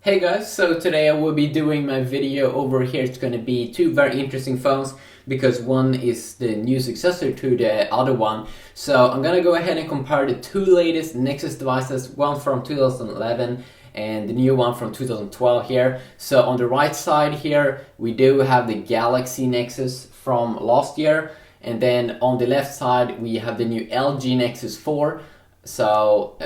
Hey guys, so today I will be doing my video over here. It's going to be two very interesting phones because one is the new successor to the other one. So I'm going to go ahead and compare the two latest Nexus devices, one from 2011 and the new one from 2012 here. So on the right side here we do have the Galaxy Nexus from last year, and then on the left side we have the new LG Nexus 4. So,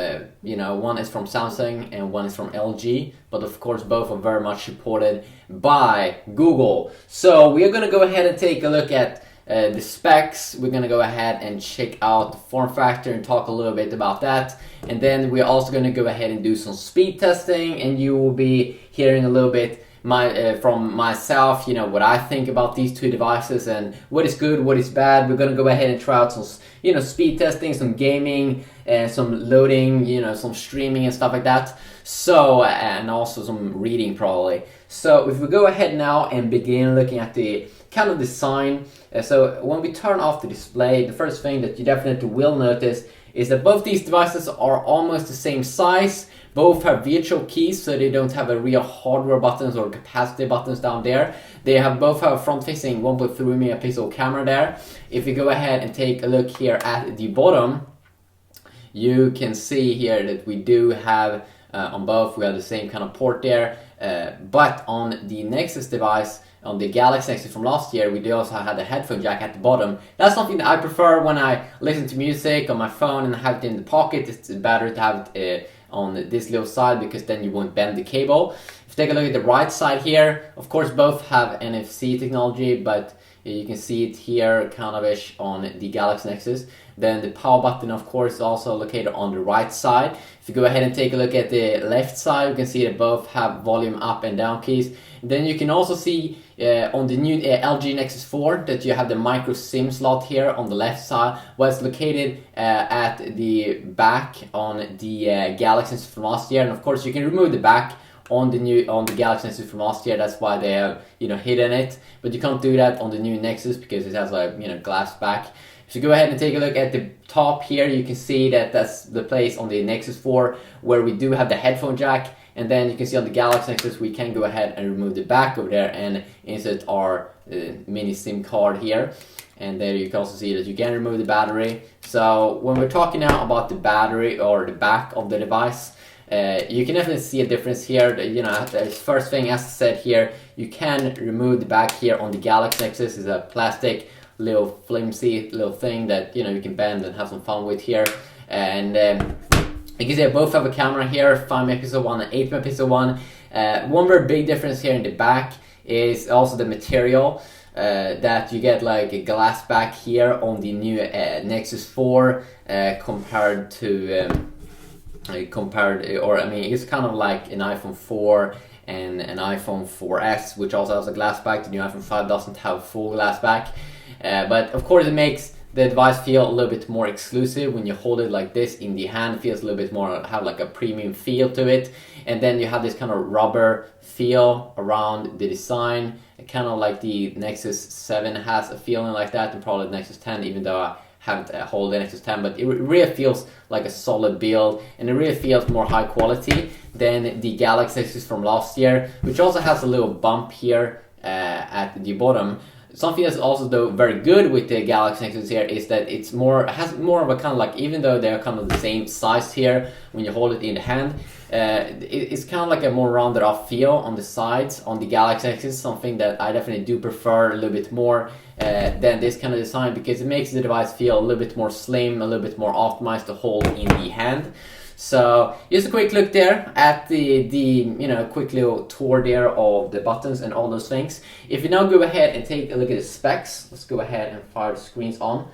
one is from Samsung and one is from LG, but of course both are very much supported by Google. So we are going to go ahead and take a look at the specs. We're going to go ahead and check out the form factor and talk a little bit about that. And then we're also going to go ahead and do some speed testing, and you will be hearing a little bit from myself, what I think about these two devices and what is good, what is bad. We're going to go ahead and try out some, speed testing, some gaming, some loading, some streaming and stuff like that. So, and also some reading probably. So if we go ahead now and begin looking at the kind of design. So when we turn off the display, the first thing that you definitely will notice is that both these devices are almost the same size. Both have virtual keys, so they don't have a real hardware buttons or capacitive buttons down there. They both have a front-facing 1.3 megapixel camera there. If you go ahead and take a look here at the bottom, you can see here that we do have, on both, we have the same kind of port there. But on the Nexus device, on the Galaxy Nexus from last year, we do also have the headphone jack at the bottom. That's something that I prefer when I listen to music on my phone and have it in the pocket. It's better to have it on this little side because then you won't bend the cable. If you take a look at the right side here, of course both have NFC technology, but you can see it here kind of ish on the Galaxy Nexus. Then the power button, of course, is also located on the right side. If you go ahead and take a look at the left side, you can see that both have volume up and down keys. Then you can also see on the new LG Nexus 4 that you have the micro SIM slot here on the left side, where it's located at the back on the Galaxy Nexus from last year. And of course, you can remove the back on the Galaxy Nexus from last year. That's why they have hidden it, but you can't do that on the new Nexus because it has glass back. If you go ahead and take a look at the top here, you can see that that's the place on the Nexus 4 where we do have the headphone jack. And then you can see on the Galaxy Nexus we can go ahead and remove the back over there and insert our mini SIM card here. And there you can also see that you can remove the battery. So when we're talking now about the battery or the back of the device, you can definitely see a difference here. The first thing, as I said here, you can remove the back here on the Galaxy Nexus. It's a plastic little flimsy little thing that you can bend and have some fun with here. And you can see I both have a camera here, 5 megapixel one and 8 megapixel one. One very big difference here in the back is also the material. That you get like a glass back here on the new Nexus 4 compared to it's kind of like an iPhone 4 and an iPhone 4S, which also has a glass back. The new iPhone 5 doesn't have a full glass back, but of course it makes the device feel a little bit more exclusive. When you hold it like this in the hand, it feels a little bit more, have like a premium feel to it. And then you have this kind of rubber feel around the design, kind of like the Nexus 7 has a feeling like that, and probably the Nexus 10, even though I haven't hold the Nexus 10, but it really feels like a solid build, and it really feels more high quality than the Galaxy Nexus from last year, which also has a little bump here at the bottom. Something that's also though very good with the Galaxy Nexus here is that has more of a kind of like, even though they're kind of the same size here when you hold it in the hand, it's kind of like a more rounded off feel on the sides on the Galaxy Nexus, something that I definitely do prefer a little bit more than this kind of design, because it makes the device feel a little bit more slim, a little bit more optimized to hold in the hand. So just a quick look there at the quick little tour there of the buttons and all those things. If you now go ahead and take a look at the specs, let's go ahead and fire the screens on.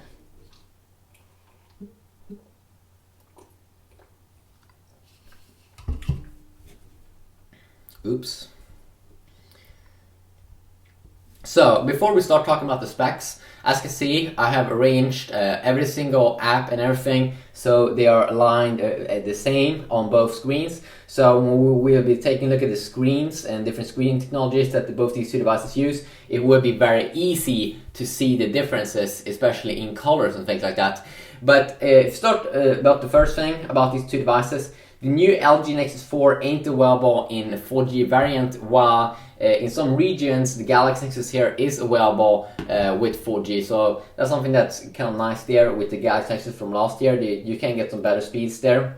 Oops. So before we start talking about the specs, as you can see, I have arranged every single app and everything so they are aligned the same on both screens. So when we'll be taking a look at the screens and different screening technologies that both these two devices use, it will be very easy to see the differences, especially in colors and things like that. But start about the first thing about these two devices. the new LG Nexus 4 ain't available in the 4G variant, while in some regions the Galaxy Nexus here is available with 4G. So that's something that's kind of nice there with the Galaxy Nexus from last year. You can get some better speeds there.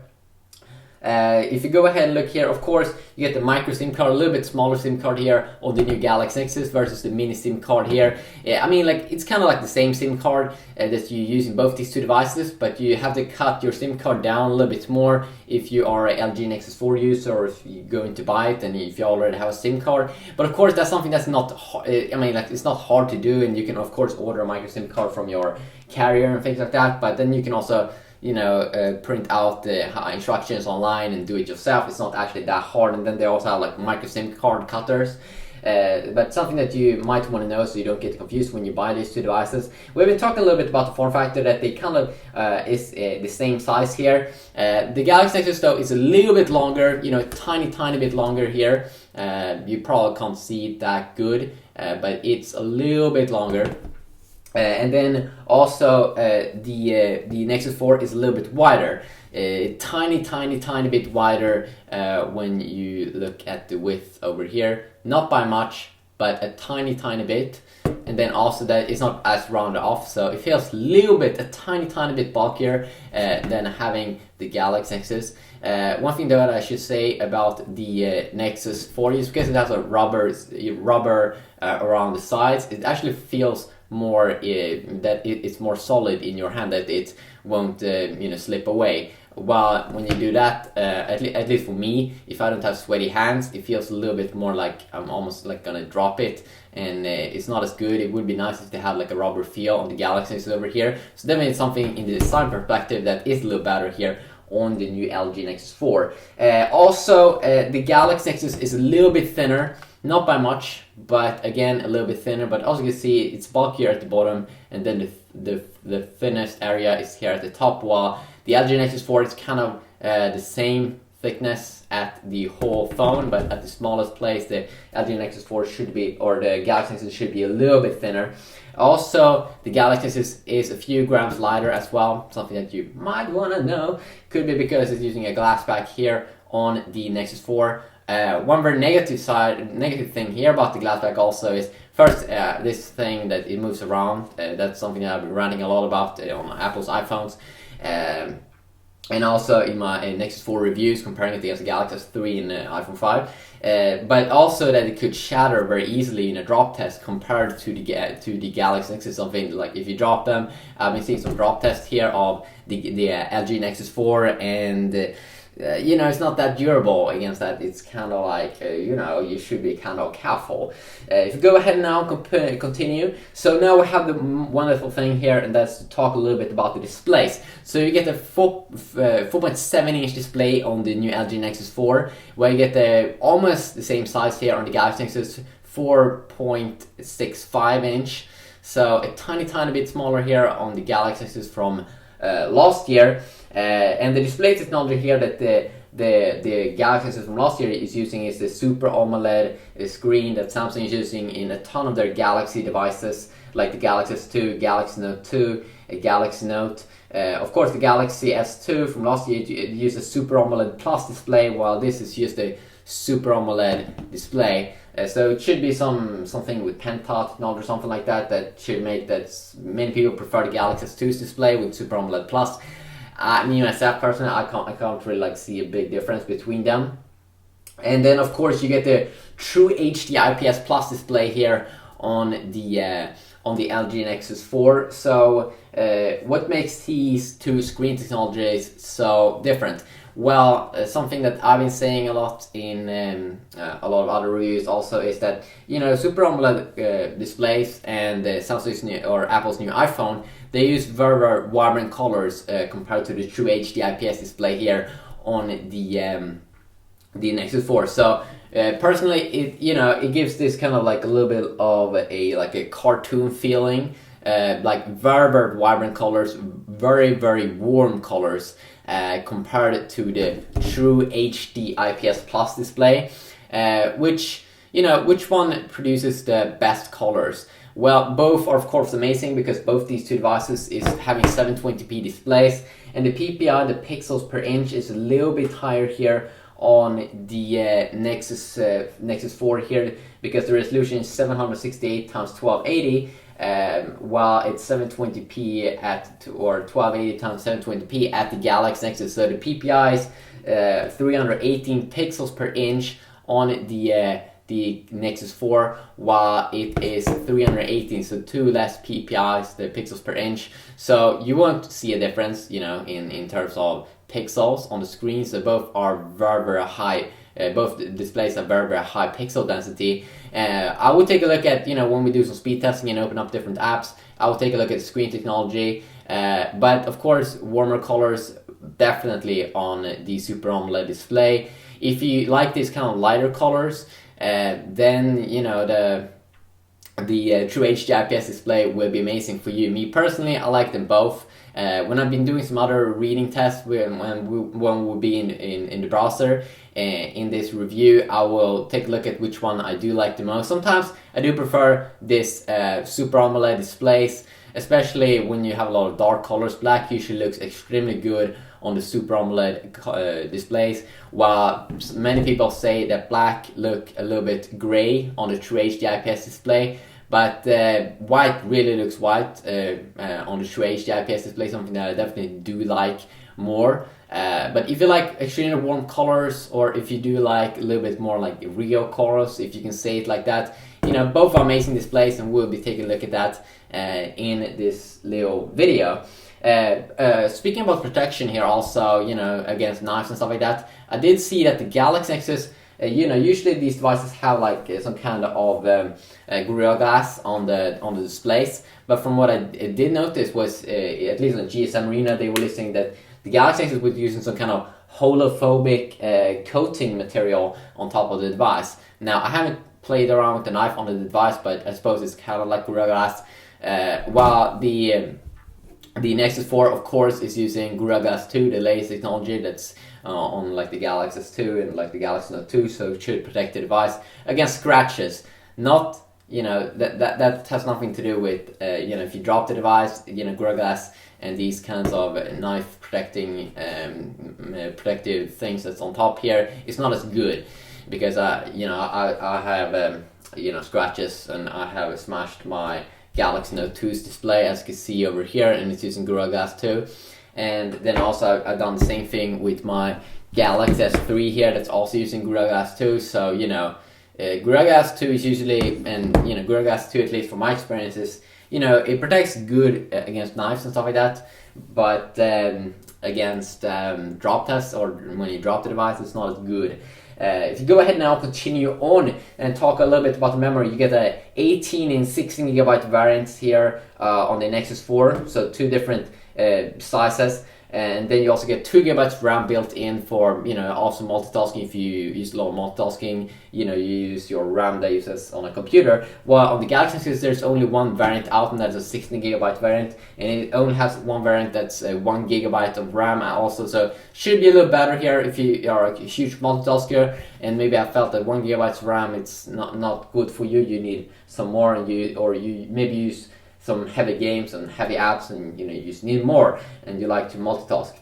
If you go ahead and look here, of course, you get the micro SIM card, a little bit smaller SIM card here on the new Galaxy Nexus versus the mini SIM card here. I mean, like, it's kind of like the same SIM card that you use in both these two devices, but you have to cut your SIM card down a little bit more if you are a LG Nexus 4 user, or if you're going to buy it and if you already have a SIM card. But of course, that's something that's not, I mean, like, it's not hard to do, and you can of course order a micro SIM card from your carrier and things like that, but then you can also, you know, print out the instructions online and do it yourself. It's not actually that hard. And then they also have like micro SIM card cutters. But something that you might want to know so you don't get confused when you buy these two devices. We've been talking a little bit about the form factor, that they kind of is the same size here. The Galaxy Nexus though is a little bit longer, you know, tiny bit longer here. You probably can't see it that good, but it's a little bit longer. And then also the Nexus 4 is a little bit wider, tiny bit wider when you look at the width over here. Not by much, but a tiny bit. And then also that it's not as rounded off, so it feels a tiny bit bulkier than having the Galaxy Nexus. One thing that I should say about the Nexus 4 is because it has a rubber around the sides, it actually feels more that it's more solid in your hand, that it won't you know, slip away. While when you do that, at least for me, if I don't have sweaty hands, it feels a little bit more like I'm almost like gonna drop it, and it's not as good. It would be nice if they had like a rubber feel on the Galaxy Nexus over here. So definitely something in the design perspective that is a little better here on the new LG Nexus 4. Also, the Galaxy Nexus is a little bit thinner. Not by much, but again a little bit thinner. But also you can see it's bulkier at the bottom, and then the thinnest area is here at the top. While the LG Nexus 4 is kind of the same thickness at the whole phone, but at the smallest place, the LG Nexus 4 should be, or the Galaxy Nexus should be a little bit thinner. Also, the Galaxy Nexus is a few grams lighter as well. Something that you might want to know. Could be because it's using a glass back here on the Nexus 4. One very negative thing here about the glass back also is, first, this thing that it moves around. That's something that I've been ranting a lot about on Apple's iPhones. And also in my Nexus 4 reviews, comparing it against the Galaxy S3 and iPhone 5. But also that it could shatter very easily in a drop test compared to the Galaxy Nexus. Something like if you drop them, I've been seeing some drop tests here of the LG Nexus 4, and you know, it's not that durable against that. It's kind of like, you know, you should be kind of careful. If you go ahead now, continue. So now we have the wonderful thing here, and that's to talk a little bit about the displays. So you get a 4.7 inch display on the new LG Nexus 4, where you get almost the same size here on the Galaxy Nexus, 4.65 inch. So a tiny bit smaller here on the Galaxy Nexus from last year. And the display technology here that the Galaxy Nexus from last year is using is the Super AMOLED screen that Samsung is using in a ton of their Galaxy devices, like the Galaxy S2, Galaxy Note 2, Galaxy Note. Of course, the Galaxy S2 from last year used a Super AMOLED Plus display, while this is just a Super AMOLED display. So it should be something with Pentile technology or something like that should make that many people prefer the Galaxy S2's display with Super AMOLED Plus. Me myself personally, I can't really like see a big difference between them. And then of course you get the True HD IPS Plus display here on the LG Nexus 4. So what makes these two screen technologies so different? Well, something that I've been saying a lot in a lot of other reviews also is that, you know, Super AMOLED displays and Samsung's new, or Apple's new iPhone, they use very vibrant colors compared to the True HD IPS display here on the Nexus 4. So personally, it gives this kind of like a little bit of a cartoon feeling, like very vibrant colors, very warm colors. Compared to the True HD IPS Plus display, which one produces the best colors? Well, both are of course amazing because both these two devices is having 720p displays, and the PPI, the pixels per inch, is a little bit higher here on the Nexus 4 here, because the resolution is 768 times 1280, while it's 720p at, or 1280 times 720p at the Galaxy Nexus. So the PPI is 318 pixels per inch on the Nexus 4, while it is 318, so 2 less PPIs, the pixels per inch. So you won't see a difference, in terms of pixels on the screen. So both are very high. Both displays have very high pixel density. I will take a look at, when we do some speed testing and open up different apps, I will take a look at screen technology. But of course, warmer colors definitely on the Super AMOLED display. If you like these kind of lighter colors, then the True HD IPS display will be amazing for you. Me personally, I like them both. When I've been doing some other reading tests, when we'll be in the browser, in this review, I will take a look at which one I do like the most. Sometimes I do prefer this Super AMOLED displays, especially when you have a lot of dark colors. Black usually looks extremely good on the Super AMOLED displays, while many people say that black look a little bit gray on the True HD IPS display. But white really looks white on the True HD IPS display, something that I definitely do like more. But if you like extremely warm colors, or if you do like a little bit more like real colors, if you can say it like that, both are amazing displays, and we'll be taking a look at that in this little video. Speaking about protection here also, against knives and stuff like that, I did see that the Galaxy Nexus, usually these devices have like some kind of Gorilla Glass on the displays. But from what I did notice was, at least on GSM Arena, they were listing that the Galaxy Nexus was using some kind of holophobic coating material on top of the device. Now, I haven't played around with the knife on the device, but I suppose it's kind of like Gorilla Glass. While the Nexus 4, of course, is using Gorilla Glass 2, the latest technology that's on like the Galaxy S2 and like the Galaxy Note 2, so it should protect the device against scratches. Not, that has nothing to do with, if you drop the device, Gorilla Glass and these kinds of knife protecting protective things that's on top here, it's not as good, because I have scratches, and I have smashed my Galaxy Note 2's display, as you can see over here, and it's using Gorilla Glass 2. And then also I've done the same thing with my Galaxy S3 here, that's also using Gorilla Glass 2. So Gorilla Glass 2 is usually, and Gorilla Glass 2, at least from my experiences, it protects good against knives and stuff like that, but against drop tests, or when you drop the device, it's not as good. If you go ahead now, continue on and talk a little bit about the memory, you get a 18 and 16 gigabyte variants here on the Nexus 4, so two different sizes. And then you also get 2 gigabytes RAM built in for, also multitasking. If you use a lot of multitasking, you use your RAM that uses on a computer. While on the Galaxy Nexus, there's only one variant out, and that's a 16 gigabyte variant. And it only has one variant that's 1 gigabyte of RAM also. So should be a little better here if you are a huge multitasker. And maybe I felt that 1 gigabyte of RAM, it's not good for you. You need some more, and you maybe use some heavy games and heavy apps, and you just need more, and you like to multitask.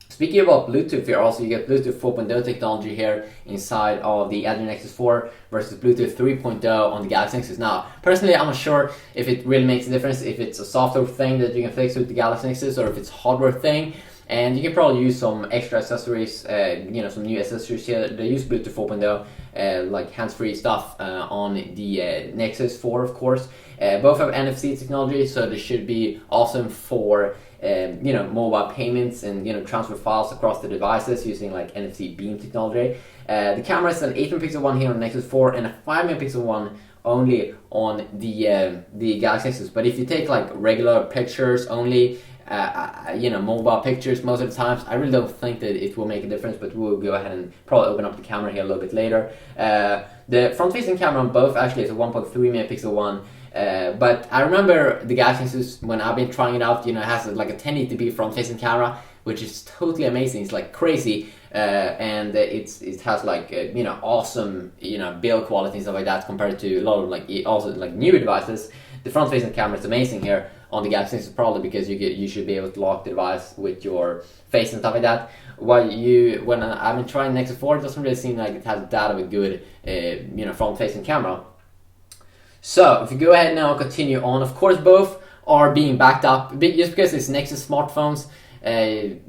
Speaking about Bluetooth here, also you get Bluetooth 4.0 technology here inside of the Adreno Nexus 4 versus Bluetooth 3.0 on the Galaxy Nexus. Now, personally, I'm not sure if it really makes a difference, if it's a software thing that you can fix with the Galaxy Nexus, or if it's a hardware thing. And you can probably use some extra accessories, some new accessories here. They use Bluetooth 4.0, like hands-free stuff on the Nexus 4, of course. Both have NFC technology, so they should be awesome for mobile payments and transfer files across the devices using like NFC beam technology. The camera is an 8 megapixel one here on Nexus 4 and a 5 megapixel one only on the Galaxy Nexus. But if you take like regular pictures only, mobile pictures most of the times, I really don't think that it will make a difference, but we'll go ahead and probably open up the camera here a little bit later. The front-facing camera on both actually is a 1.3 megapixel one, but I remember the Galaxy Nexus, when I've been trying it out, it has like a 1080p front-facing camera, which is totally amazing. It's like crazy, and it has like you know, awesome, you know, build quality and stuff like that compared to a lot of like also like newer devices. The front-facing camera is amazing here on the Galaxy Nexus, probably because you should be able to lock the device with your face and stuff like that. While when I've been trying Nexus 4, it doesn't really seem like it has that of a good you know, front-facing camera. So if you go ahead now and continue on, of course both are being backed up just because it's Nexus smartphones.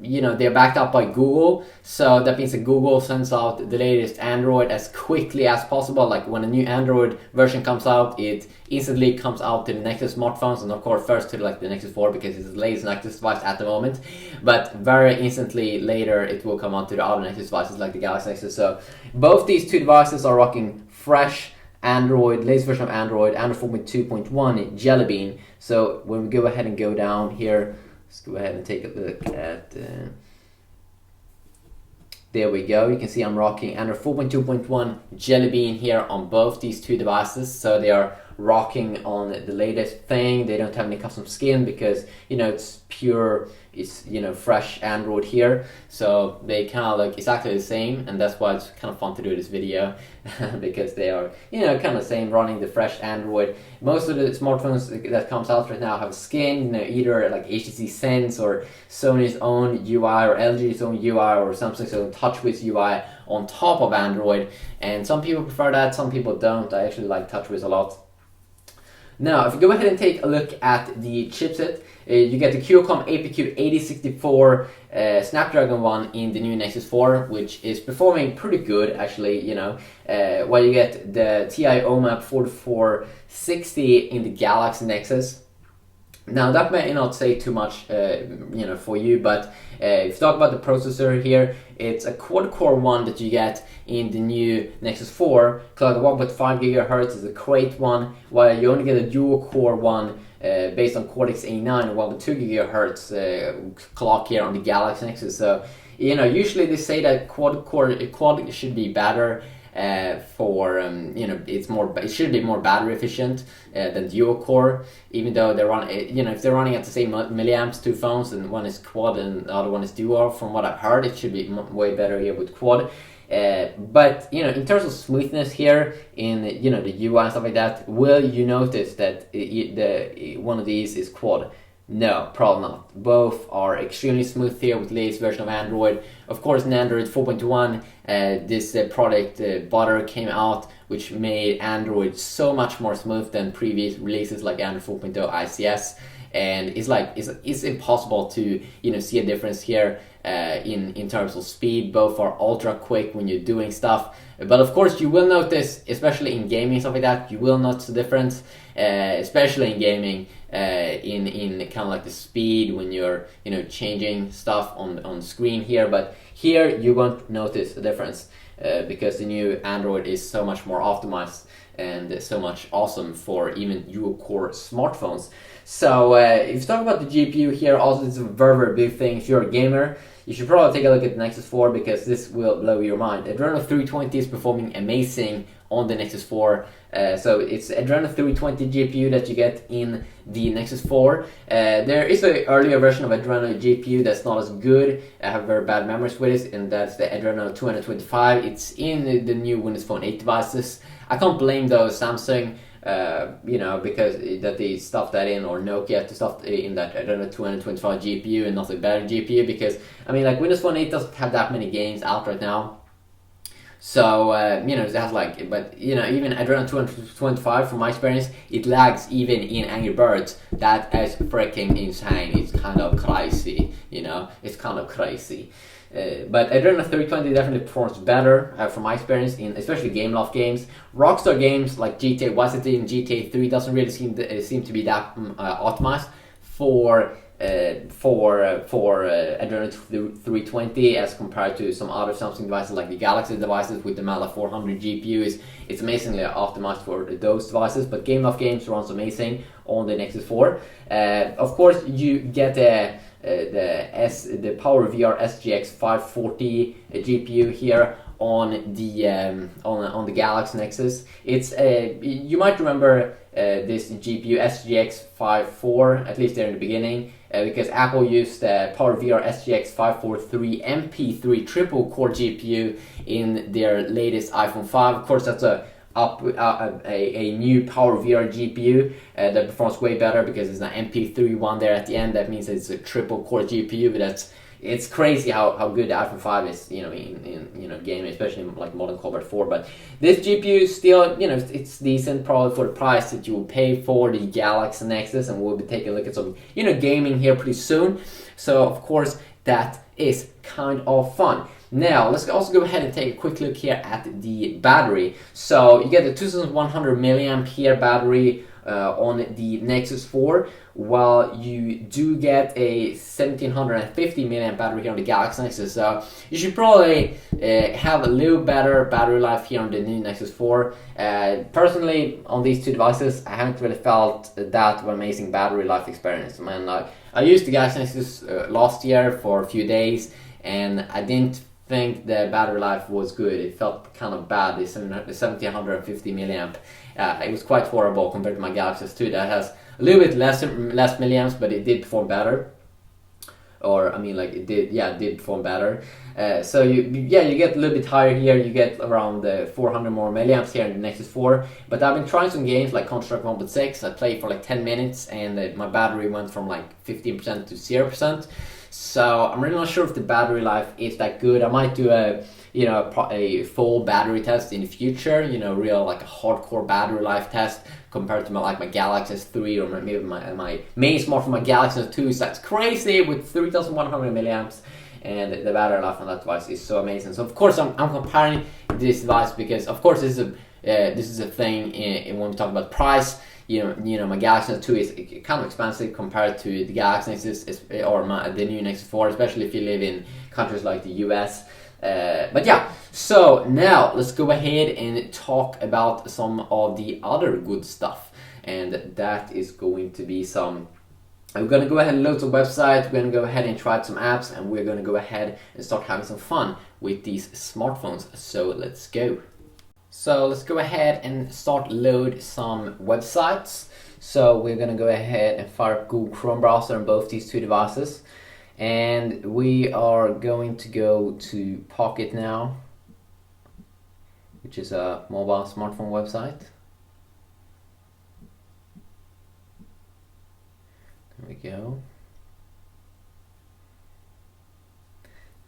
You know, they're backed up by Google, so that means that Google sends out the latest Android as quickly as possible. Like when a new Android version comes out, it instantly comes out to the Nexus smartphones, and of course first to like the Nexus 4 because it's the latest Nexus device at the moment, but very instantly later it will come out to the other Nexus devices like the Galaxy Nexus. So both these two devices are rocking fresh Android, latest version of Android 4.2.1 Jelly Bean. So when we go ahead and go down here, let's go ahead and take a look at, there we go. You can see I'm rocking Android 4.2.1 Jelly Bean here on both these two devices. So they are rocking on the latest thing. They don't have any custom skin because, you know, it's pure, it's, you know, fresh Android here. So they kind of look exactly the same, and that's why it's kind of fun to do this video because they are, you know, kind of the same, running the fresh Android. Most of the smartphones that comes out right now have skin, you know, either like HTC Sense or Sony's own UI or LG's own UI or Samsung's own TouchWiz UI on top of Android, and some people prefer that, some people don't. I actually like TouchWiz a lot. Now, if you go ahead and take a look at the chipset, you get the Qualcomm APQ 8064 Snapdragon one in the new Nexus 4, which is performing pretty good actually, you know, while you get the TI OMAP 4460 in the Galaxy Nexus. Now that may not say too much, you know, for you, but if you talk about the processor here, it's a quad-core one that you get in the new Nexus 4. Clock 1.5 GHz is a great one, while you only get a dual-core one based on Cortex A9 1.2 GHz clock here on the Galaxy Nexus. So, you know, usually they say that quad should be better. For you know, it should be more battery efficient than dual core, even though they're running, you know, if they're running at the same milliamps, two phones, and one is quad and the other one is dual, from what I've heard, it should be way better here with quad. But you know, in terms of smoothness here in, you know, the UI and stuff like that, will you notice that one of these is quad? No, probably not. Both are extremely smooth here with the latest version of Android. Of course, in Android 4.1, this product Butter came out, which made Android so much more smooth than previous releases like Android 4.0 ICS. And it's impossible to, you know, see a difference here in terms of speed. Both are ultra quick when you're doing stuff, but of course you will notice, especially in gaming and stuff like that, you will notice the difference, especially in gaming, in kind of like the speed when you're, you know, changing stuff on screen here. But here you won't notice a difference because the new Android is so much more optimized and so much awesome for even dual core smartphones. So if you talk about the GPU here, also this is a very big thing. If you're a gamer, you should probably take a look at the Nexus 4 because this will blow your mind. Adreno 320 is performing amazing on the Nexus 4. So it's Adreno 320 GPU that you get in the Nexus 4. There is an earlier version of Adreno GPU that's not as good. I have very bad memories with it, and that's the Adreno 225. It's in the new Windows Phone 8 devices. I can't blame those Samsung, you know, because that they stuffed that in, or Nokia to stuff in that Adreno 225 GPU and not a better GPU, because I mean, like, Windows Phone 8 doesn't have that many games out right now. So, you know, it has like, but you know, even Adreno 225, from my experience, it lags even in Angry Birds. That is freaking insane. It's kind of crazy, you know, it's kind of crazy. But Adreno 320 definitely performs better from my experience in especially Gameloft games. Rockstar games like GTA Vice City and GTA 3 doesn't really seem to be that optimized for Adreno 320 as compared to some other Samsung devices like the Galaxy devices with the Mala 400 GPU. It's amazingly optimized for those devices, but Gameloft games runs amazing on the Nexus 4. Of course, you get the PowerVR SGX 540 GPU here on the Galaxy Nexus. It's you might remember this GPU SGX 54, at least there in the beginning, because Apple used PowerVR SGX 543 MP3 triple core GPU in their latest iPhone 5. Of course, that's a new PowerVR GPU that performs way better because it's an MP3 one there at the end. That means it's a triple core GPU, but it's crazy how good the iPhone 5 is, in gaming, especially in like modern Combat 4. But this GPU is still, it's decent probably for the price that you will pay for the Galaxy Nexus, and we'll be taking a look at some, gaming here pretty soon. So of course that is kind of fun. Now, let's also go ahead and take a quick look here at the battery. So you get a 2100 milliampere battery on the Nexus 4, while you do get a 1750 milliamp battery here on the Galaxy Nexus. So you should probably have a little better battery life here on the new Nexus 4. Personally, on these two devices, I haven't really felt that amazing battery life experience. I used the Galaxy Nexus last year for a few days, and I didn't think the battery life was good. It felt kind of bad, the 1750 milliamp. It was quite horrible compared to my Galaxy S2 that has a little bit less milliamps, but it did perform better. It did perform better. So you get a little bit higher here. You get around 400 more milliamps here in the Nexus 4. But I've been trying some games like Counter-Strike 1.6. I played for like 10 minutes, and my battery went from like 15% to 0%. So I'm really not sure if the battery life is that good. I might do a full battery test in the future, real like a hardcore battery life test compared to my Galaxy S3 or maybe my main smartphone, my Galaxy S2. So that's crazy with 3100 milliamps, and the battery life on that device is so amazing. So of course I'm comparing this device because of course this is a thing when we talk about price. My Galaxy S2 is kind of expensive compared to the Galaxy Nexus or the new Nexus 4, especially if you live in countries like the US. But yeah, so now let's go ahead and talk about some of the other good stuff, and that is going to be we're going to go ahead and load some websites, we're going to go ahead and try some apps, and we're going to go ahead and start having some fun with these smartphones. So let's go. So let's go ahead and start load some websites. So we're going to go ahead and fire up Google Chrome browser on both these two devices. And we are going to go to Pocket now, which is a mobile smartphone website. There we go.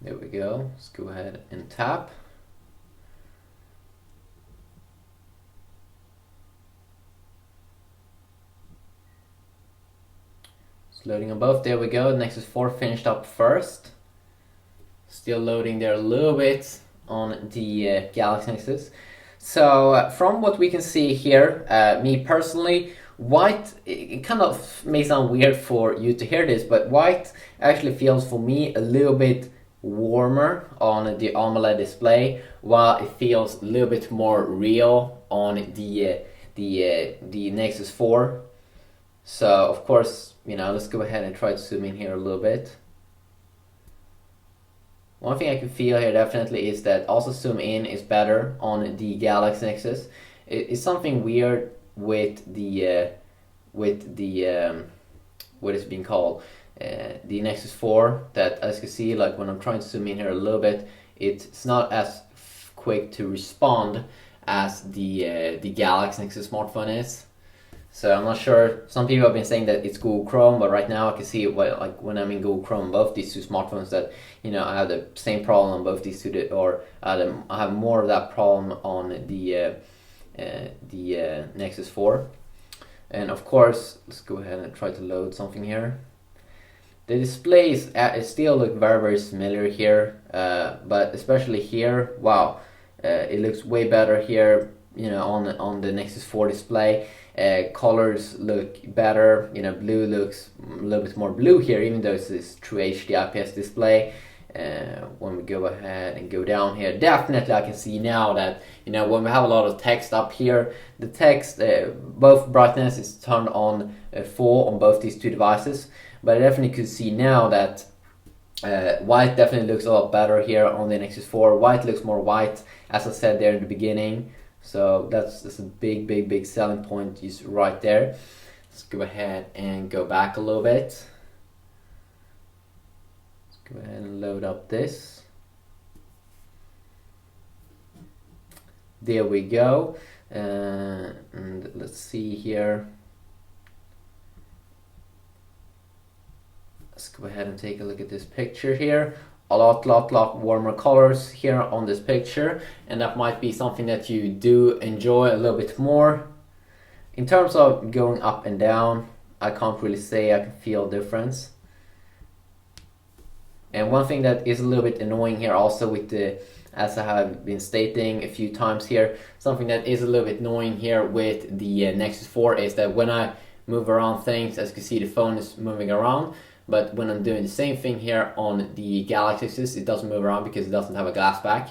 There we go. Let's go ahead and tap. It's loading on both. There we go. Nexus 4 finished up first. Still loading there a little bit on the Galaxy Nexus. So from what we can see here, me personally, white, it kind of may sound weird for you to hear this, but white actually feels for me a little bit warmer on the AMOLED display, while it feels a little bit more real on the Nexus 4. So of course, let's go ahead and try to zoom in here a little bit. One thing I can feel here definitely is that also zoom in is better on the Galaxy Nexus. It's something weird with the what is being called the Nexus 4, that as you can see, like when I'm trying to zoom in here a little bit, it's not as quick to respond as the Galaxy Nexus smartphone is. So I'm not sure. Some people have been saying that it's Google Chrome, but right now I can see like when I'm in Google Chrome, both these two smartphones, that I have the same problem on both these two, or I have more of that problem on the Nexus 4. And of course, let's go ahead and try to load something here. The displays still look very, very similar here, but especially here, wow, it looks way better here. On the Nexus 4 display. Colors look better. Blue looks a little bit more blue here, even though it's this true HD IPS display. When we go ahead and go down here, definitely I can see now that when we have a lot of text up here, the text, both brightness is turned on full on both these two devices. But I definitely could see now that White definitely looks a lot better here on the Nexus 4. White looks more white, as I said there in the beginning. So that's a big selling point just right there. Let's go ahead and go back a little bit. Let's go ahead and load up this. There we go. And let's see here. Let's go ahead and take a look at this picture here. A lot warmer colors here on this picture, and that might be something that you do enjoy a little bit more. In terms of going up and down, I can't really say I can feel a difference. And one thing that is a little bit annoying here also with the, as I have been stating a few times here, something that is a little bit annoying here with the Nexus 4 is that when I move around things, as you can see the phone is moving around, but when I'm doing the same thing here on the Galaxy Nexus, it doesn't move around because it doesn't have a glass back.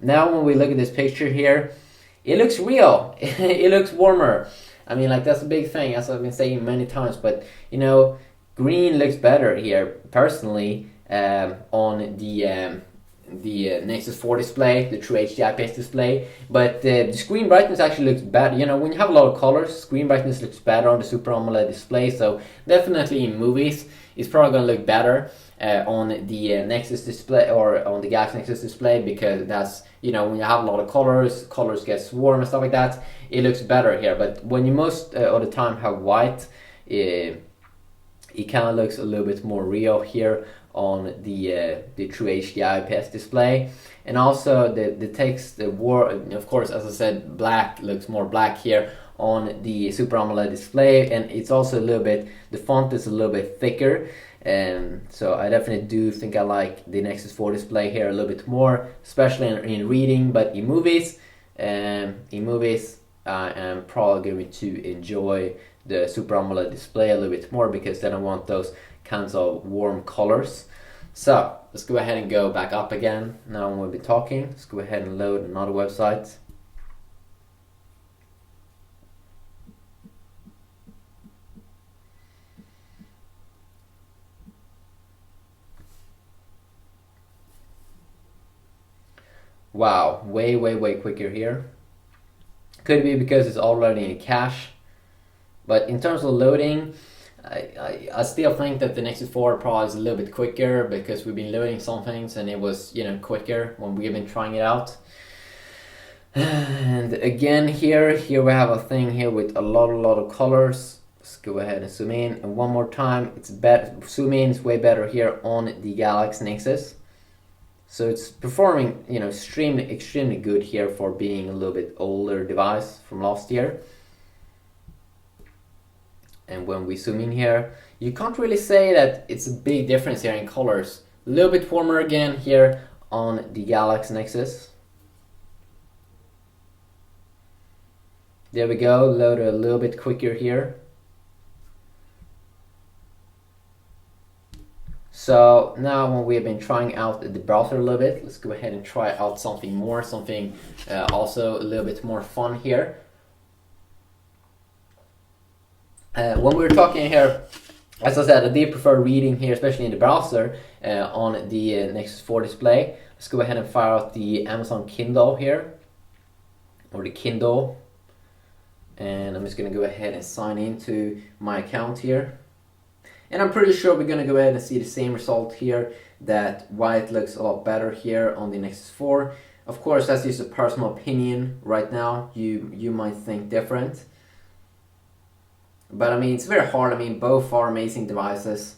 Now when we look at this picture here, it looks real. It looks warmer. I mean, like, that's a big thing, as I've been saying many times, but you know, green looks better here personally on the Nexus 4 display, the True HD IPS display, but the screen brightness actually looks better. You know, when you have a lot of colors, screen brightness looks better on the Super AMOLED display, so definitely in movies it's probably going to look better on the Nexus display or on the Galaxy Nexus display, because that's, you know, when you have a lot of colors get warm and stuff like that, it looks better here. But when you most of the time have white, it kind of looks a little bit more real here on the True HD IPS display. And also the text, of course, as I said, black looks more black here on the Super AMOLED display, and it's also a little bit, the font is a little bit thicker, and so I definitely do think I like the Nexus 4 display here a little bit more, especially in reading. But in movies I am probably going to enjoy the Super AMOLED display a little bit more, because then I want those kinds of warm colors. So let's go ahead and go back up again. Now when we'll be talking, let's go ahead and load another website. Wow, way quicker here. Could be because it's all loading in cache, but in terms of loading, I still think that the Nexus 4 Pro is a little bit quicker, because we've been loading some things and it was, you know, quicker when we've been trying it out. And again here we have a thing here with a lot of colors. Let's go ahead and zoom in, and one more time, it's better, zoom in is way better here on the Galaxy Nexus. So it's performing, you know, extremely good here for being a little bit older device from last year. And when we zoom in here, you can't really say that it's a big difference here in colors. A little bit warmer again here on the Galaxy Nexus. There we go, load a little bit quicker here. So now when we have been trying out the browser a little bit, let's go ahead and try out something more, something also a little bit more fun here. When we were talking here, as I said, I do prefer reading here, especially in the browser on the Nexus 4 display. Let's go ahead and fire out the Amazon Kindle here, or the Kindle. And I'm just going to go ahead and sign into my account here. And I'm pretty sure we're going to go ahead and see the same result here, that white looks a lot better here on the Nexus 4. Of course, that's just a personal opinion right now. You might think different. But I mean, it's very hard. I mean, both are amazing devices.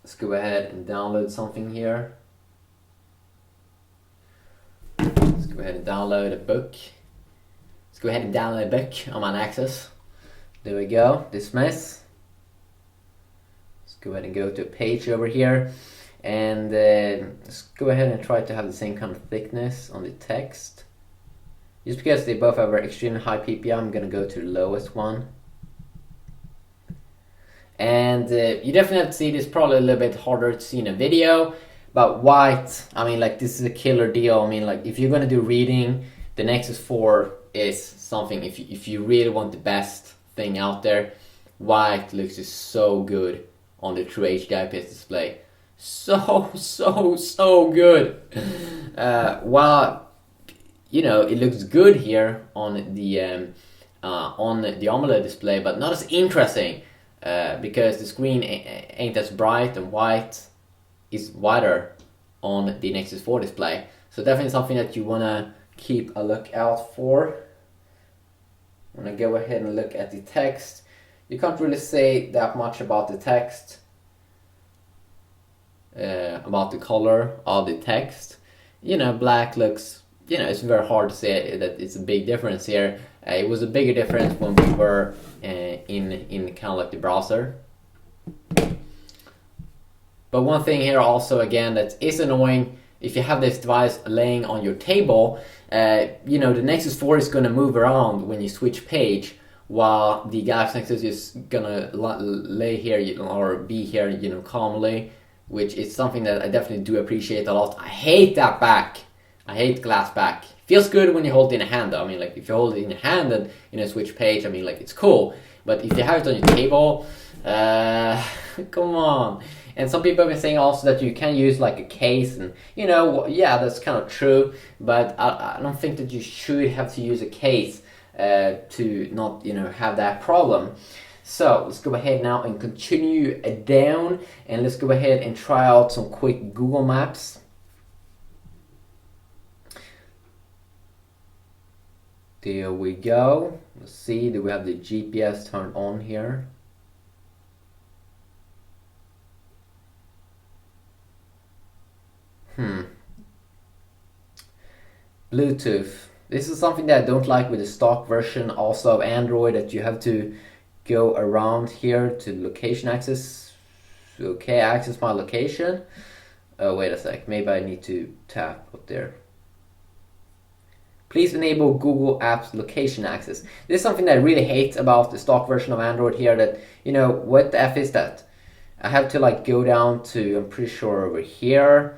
Let's go ahead and download something here. Let's go ahead and download a book. Let's go ahead and download a book on my Nexus. There we go, dismiss. Let's go ahead and go to a page over here. And let's go ahead and try to have the same kind of thickness on the text. Just because they both have extremely high PPI, I'm going to go to the lowest one. And you definitely have to see this, probably a little bit harder to see in a video. But white, I mean, like, this is a killer deal. I mean, like, if you're going to do reading, the Nexus 4 is something, if you really want the best thing out there. white looks just so good on the True HD IPS display. So good. While it looks good here on the AMOLED display, but not as interesting because the screen ain't as bright, and white is whiter on the Nexus 4 display. So definitely something that you wanna keep a look out for. I'm gonna go ahead and look at the text. You can't really say that much about the text, about the color of the text. Black looks, it's very hard to say that it's a big difference here. It was a bigger difference when we were in kind of like the browser. But one thing here also, again, that is annoying, if you have this device laying on your table, the Nexus 4 is going to move around when you switch page, while the Galaxy Nexus is going to lay here or be here, calmly, which is something that I definitely do appreciate a lot. I hate that back. I hate glass back. Feels good when you hold it in a hand though. I mean, like if you hold it in a hand and switch page, I mean, like it's cool. But if you have it on your table, come on. And some people have been saying also that you can use like a case, and yeah, that's kind of true. But I don't think that you should have to use a case to not have that problem. So let's go ahead now and continue down, and let's go ahead and try out some quick Google Maps. There we go. Let's see, do we have the GPS turned on here? Bluetooth. This is something that I don't like with the stock version also of Android, that you have to go around here to location access. Okay, access my location. Oh, wait a sec. Maybe I need to tap up there. Please enable Google Apps location access. This is something that I really hate about the stock version of Android here, that, what the F is that? I have to like go down to, I'm pretty sure over here,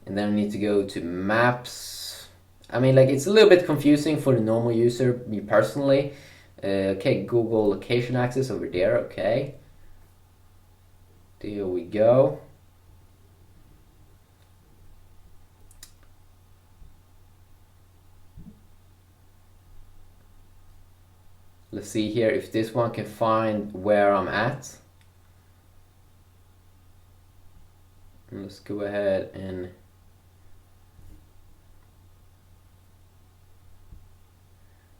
and then I need to go to Maps. I mean, like it's a little bit confusing for the normal user, me personally. Okay, Google location access over there, okay. There we go. Let's see here if this one can find where I'm at. Let's go ahead and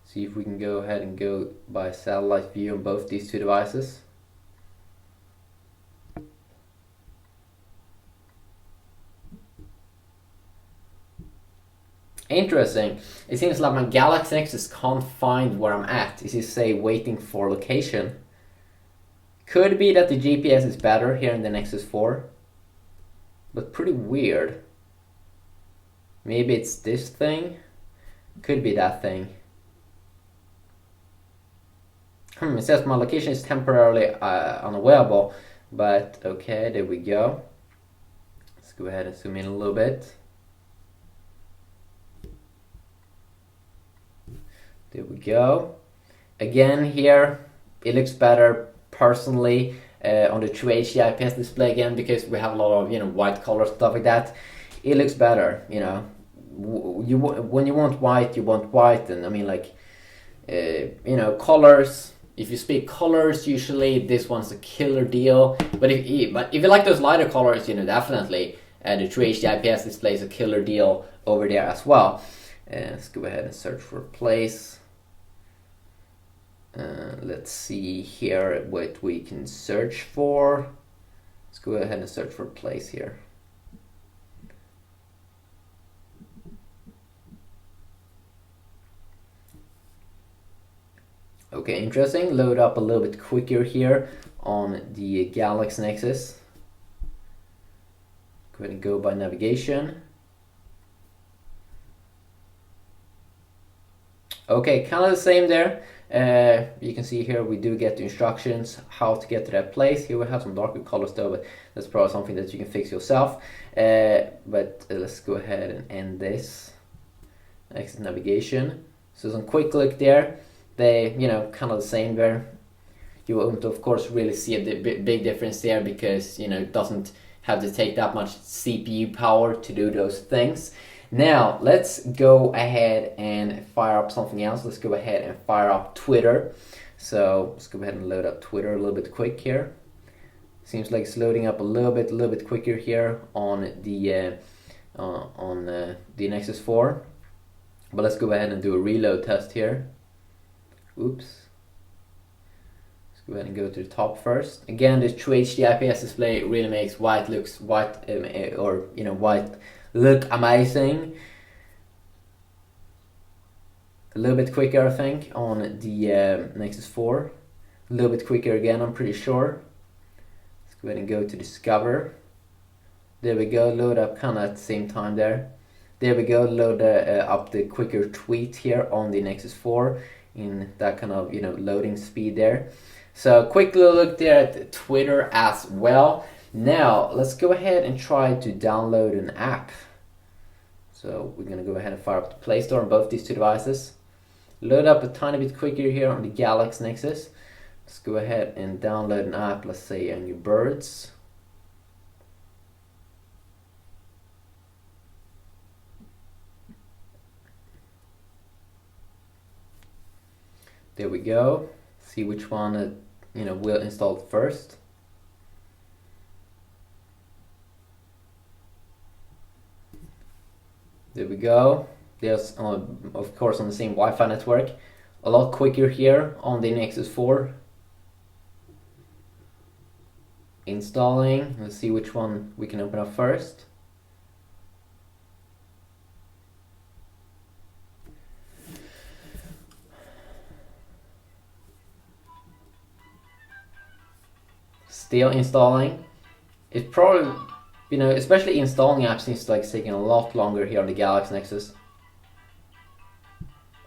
see if we can go ahead and go by satellite view on both these two devices. Interesting. It seems like my Galaxy Nexus can't find where I'm at. It is say waiting for location. Could be that the GPS is better here in the Nexus 4, but pretty weird. Maybe it's this thing. Could be that thing. It says my location is temporarily unavailable, but okay, there we go. Let's go ahead and zoom in a little bit. There we go. Again here, it looks better personally on the True HD IPS display again, because we have a lot of white color stuff like that. It looks better, when you want white, and I mean like colors. If you speak colors, usually this one's a killer deal. But if you like those lighter colors, definitely the True HD IPS display is a killer deal over there as well. Let's go ahead and search for a place. Let's see here what we can search for. Let's go ahead and search for a place here. Okay, interesting. Load up a little bit quicker here on the Galaxy Nexus. Go ahead and go by navigation. Okay, kind of the same there. You can see here we do get the instructions how to get to that place. Here we have some darker colors though, but that's probably something that you can fix yourself. But let's go ahead and end this. Exit navigation. So some quick look there. They, kind of the same there. you won't of course really see a big difference there, because you know it doesn't have to take that much CPU power to do those things. Now let's go ahead and fire up something else. Let's go ahead and fire up Twitter. So let's go ahead and load up Twitter a little bit quick here. Seems like it's loading up a little bit quicker here on the Nexus 4. But let's go ahead and do a reload test here. Oops. Let's go ahead and go to the top first. Again, this True HD IPS display really makes white look amazing. A little bit quicker, I think, on the Nexus 4. A little bit quicker again, I'm pretty sure. Let's go ahead and go to Discover. There we go, load up kind of at the same time there. There we go, load up the quicker tweet here on the Nexus 4 in that kind of loading speed there. So quick little look there at Twitter as well. Now let's go ahead and try to download an app. So we're gonna go ahead and fire up the Play Store on both these two devices. Load up a tiny bit quicker here on the Galaxy Nexus. Let's go ahead and download an app, let's say Angry Birds. There we go. See which one will install first. There we go. There's of course on the same Wi-Fi network. A lot quicker here on the Nexus 4. Installing. Let's see which one we can open up first. Still installing. It's probably, especially installing apps seems like it's taking a lot longer here on the Galaxy Nexus.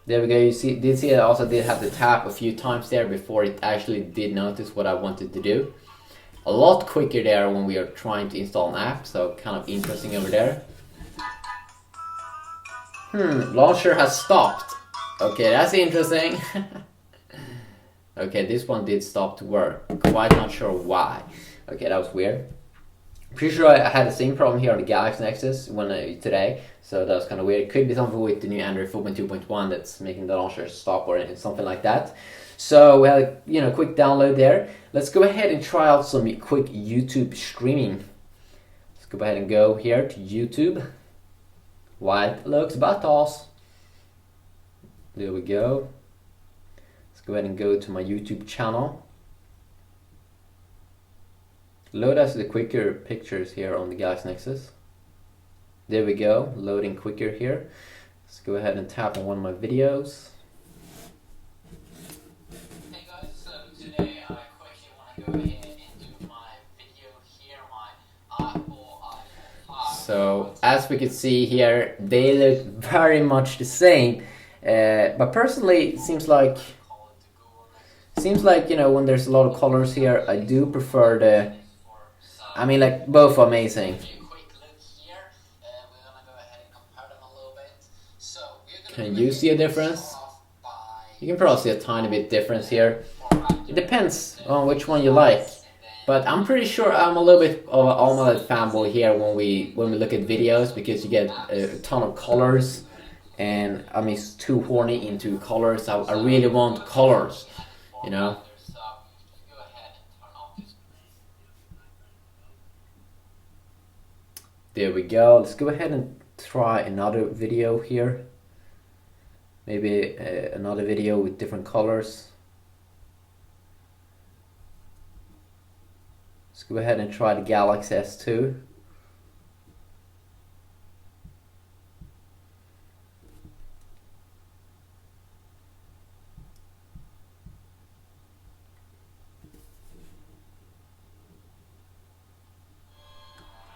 There we go. You did see I also did have to tap a few times there before it actually did notice what I wanted to do. A lot quicker there when we are trying to install an app, so kind of interesting over there. Launcher has stopped. Okay, that's interesting. Okay, this one did stop to work. Quite not sure why. Okay, that was weird. Pretty sure I had the same problem here on the Galaxy Nexus today, so that was kind of weird. It could be something with the new Android 4.2.1 that's making the launcher stop or something like that. So we had a quick download there. Let's go ahead and try out some quick YouTube streaming. Let's go ahead and go here to YouTube. White looks buttons. There we go. Let's go ahead and go to my YouTube channel. Load us the quicker pictures here on the Galaxy Nexus. There we go, loading quicker here. Let's go ahead and tap on one of my videos. Hey guys, so today I quickly want to go ahead and do my video here, my Apple iPhone 5. So as we can see here, they look very much the same. But personally, it seems like when there's a lot of colors here, I do prefer the. Like both are amazing. Can you see a difference? You can probably see a tiny bit difference here. It depends on which one you like. But I'm pretty sure I'm a little bit of an AMOLED fanboy here when we look at videos, because you get a ton of colors, and I'm too horny into colors. I really want colors, There we go. Let's go ahead and try another video here. Maybe another video with different colors. Let's go ahead and try the Galaxy S2.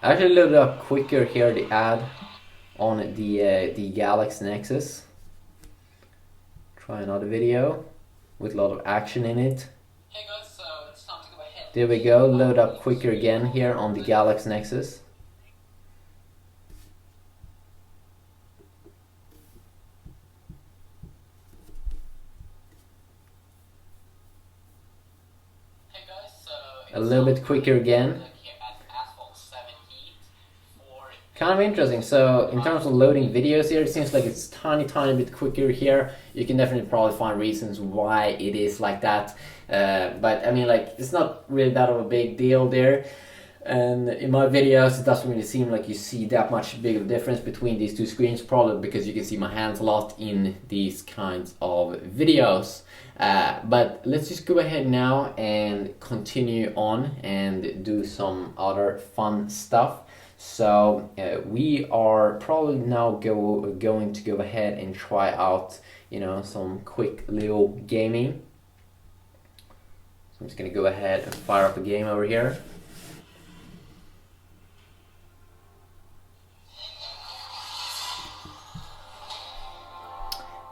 I actually loaded up quicker here the ad on the Galaxy Nexus. Try another video with a lot of action in it. Hey guys, so it's time to go ahead. There we go, load up quicker again here on the Galaxy Nexus. a little bit quicker again. Kind of interesting. So in terms of loading videos here, it seems like it's tiny bit quicker here. You can definitely probably find reasons why it is like that. But I mean, like, it's not really that of a big deal there. And in my videos, it doesn't really seem like you see that much big of a difference between these two screens, probably because you can see my hands a lot in these kinds of videos. But let's just go ahead now and continue on and do some other fun stuff. So we are probably now going to go ahead and try out, some quick little gaming. So I'm just gonna go ahead and fire up a game over here.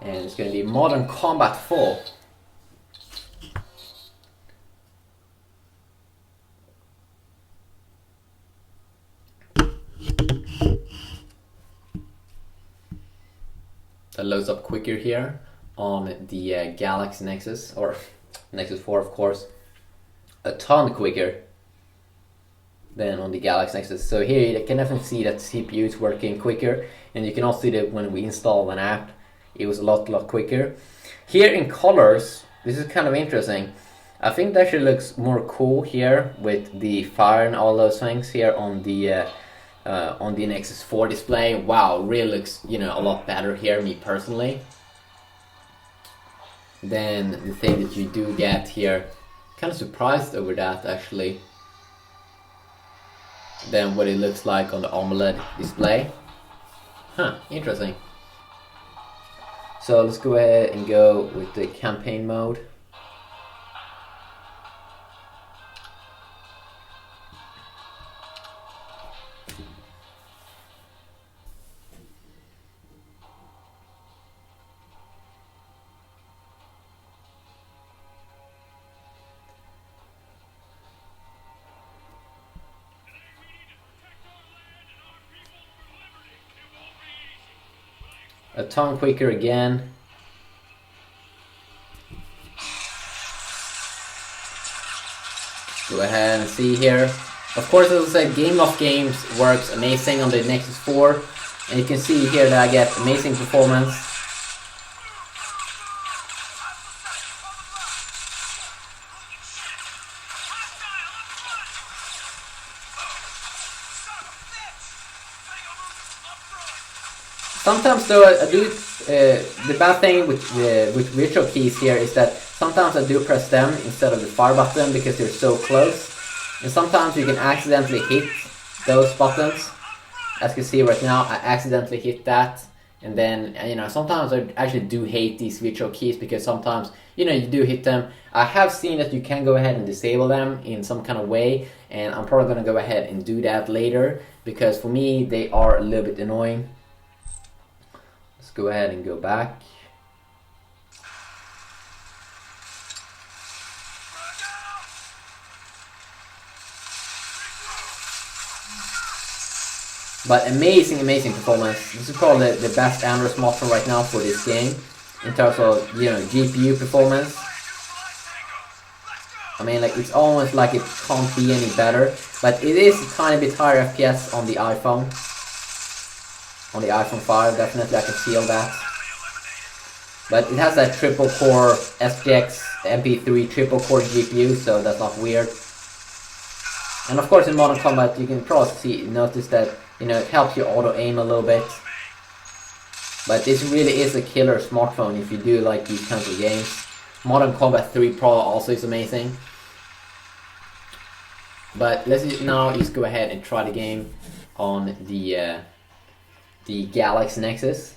And it's gonna be Modern Combat 4. That loads up quicker here on the Galaxy Nexus, or Nexus 4 of course, a ton quicker than on the Galaxy Nexus. So here you can definitely see that the CPU is working quicker, and you can also see that when we install an app, it was a lot quicker. Here in colors, this is kind of interesting. I think that actually looks more cool here with the fire and all those things here on the Nexus 4 display. Wow, really looks, a lot better here, me personally, than the thing that you do get here. Kind of surprised over that, actually, than what it looks like on the AMOLED display. Interesting. So let's go ahead and go with the campaign mode. A ton quicker again. Go ahead and see here. Of course, as I said, Game of Games works amazing on the Nexus 4. And you can see here that I get amazing performance. Sometimes though, I do, the bad thing with virtual keys here is that sometimes I do press them instead of the fire button because they're so close. And sometimes you can accidentally hit those buttons. As you can see right now, I accidentally hit that. And then, sometimes I actually do hate these virtual keys because sometimes, you do hit them. I have seen that you can go ahead and disable them in some kind of way. And I'm probably going to go ahead and do that later because for me, they are a little bit annoying. Let's go ahead and go back. But amazing performance. This is probably the best Android smartphone right now for this game in terms of GPU performance. I mean, like, it's almost like it can't be any better, but it is a tiny bit higher FPS on the iPhone. On the iPhone 5, definitely I can feel that. But it has that triple core SGX MP3 triple core GPU, so that's not weird. And of course in Modern Combat you can probably notice that it helps you auto aim a little bit. But this really is a killer smartphone if you do like these kinds of games. Modern Combat 3 Pro also is amazing. But let's now just go ahead and try the game on the Galaxy Nexus.